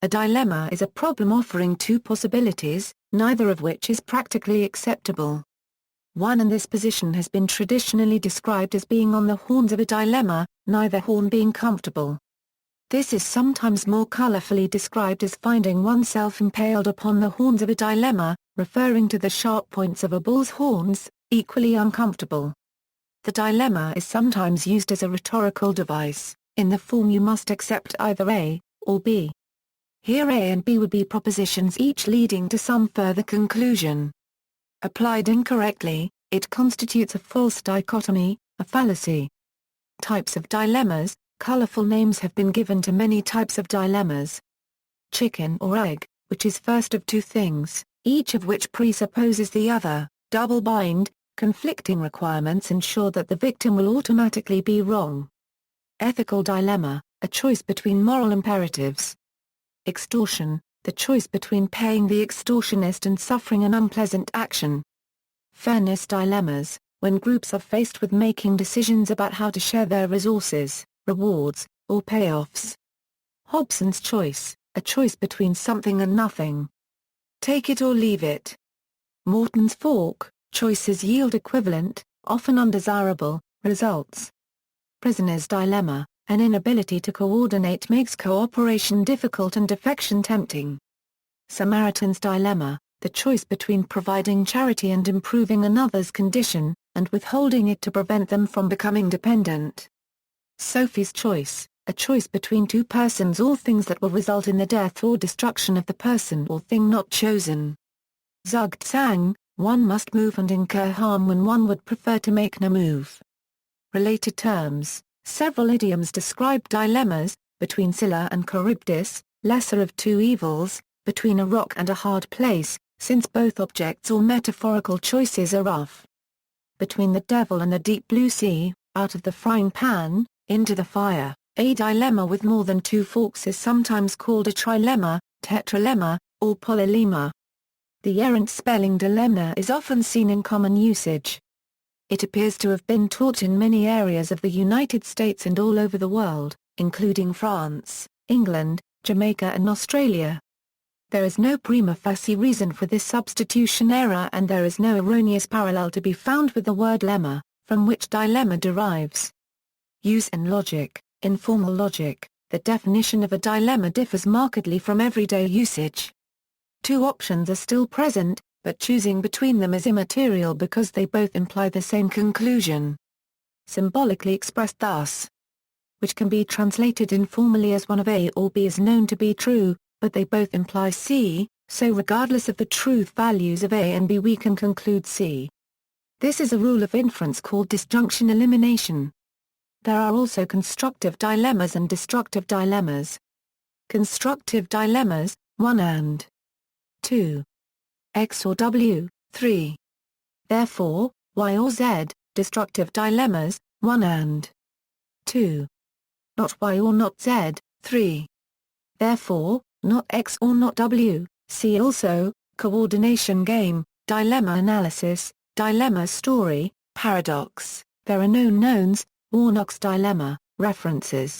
A dilemma is a problem offering two possibilities, neither of which is practically acceptable. One in this position has been traditionally described as being on the horns of a dilemma, neither horn being comfortable. This is sometimes more colorfully described as finding oneself impaled upon the horns of a dilemma, referring to the sharp points of a bull's horns, equally uncomfortable. The dilemma is sometimes used as a rhetorical device, in the form you must accept either A or B. Here A and B would be propositions each leading to some further conclusion. Applied incorrectly, it constitutes a false dichotomy, a fallacy. Types of dilemmas. Colorful names have been given to many types of dilemmas. Chicken or egg, which is first of two things, each of which presupposes the other. Double bind, conflicting requirements ensure that the victim will automatically be wrong. Ethical dilemma, a choice between moral imperatives. Extortion, the choice between paying the extortionist and suffering an unpleasant action. Fairness dilemmas, when groups are faced with making decisions about how to share their resources, rewards, or payoffs. Hobson's choice, a choice between something and nothing. Take it or leave it. Morton's fork, choices yield equivalent, often undesirable, results. Prisoner's dilemma, an inability to coordinate makes cooperation difficult and defection tempting. Samaritan's dilemma, the choice between providing charity and improving another's condition, and withholding it to prevent them from becoming dependent. Sophie's choice, a choice between two persons or things that will result in the death or destruction of the person or thing not chosen. Zugzwang, one must move and incur harm when one would prefer to make no move. Related terms, several idioms describe dilemmas, between Scylla and Charybdis, lesser of two evils, between a rock and a hard place, since both objects or metaphorical choices are rough. Between the devil and the deep blue sea, out of the frying pan, into the fire. A dilemma with more than two forks is sometimes called a trilemma, tetralemma, or polylemma. The errant spelling dilemma is often seen in common usage. It appears to have been taught in many areas of the United States and all over the world, including France, England, Jamaica and Australia. There is no prima facie reason for this substitution error and there is no erroneous parallel to be found with the word lemma, from which dilemma derives. Use in logic. In formal logic, the definition of a dilemma differs markedly from everyday usage. Two options are still present, but choosing between them is immaterial because they both imply the same conclusion. Symbolically expressed thus. Which can be translated informally as one of A or B is known to be true, but they both imply C, so regardless of the truth values of A and B we can conclude C. This is a rule of inference called disjunction elimination. There are also constructive dilemmas and destructive dilemmas. Constructive dilemmas, 1 and 2. X or W, 3. Therefore, Y or Z, destructive dilemmas, 1 and 2. Not Y or not Z, 3. Therefore, not X or not W, see also, coordination game, dilemma analysis, dilemma story, paradox, there are no knowns, Warnock's dilemma, references.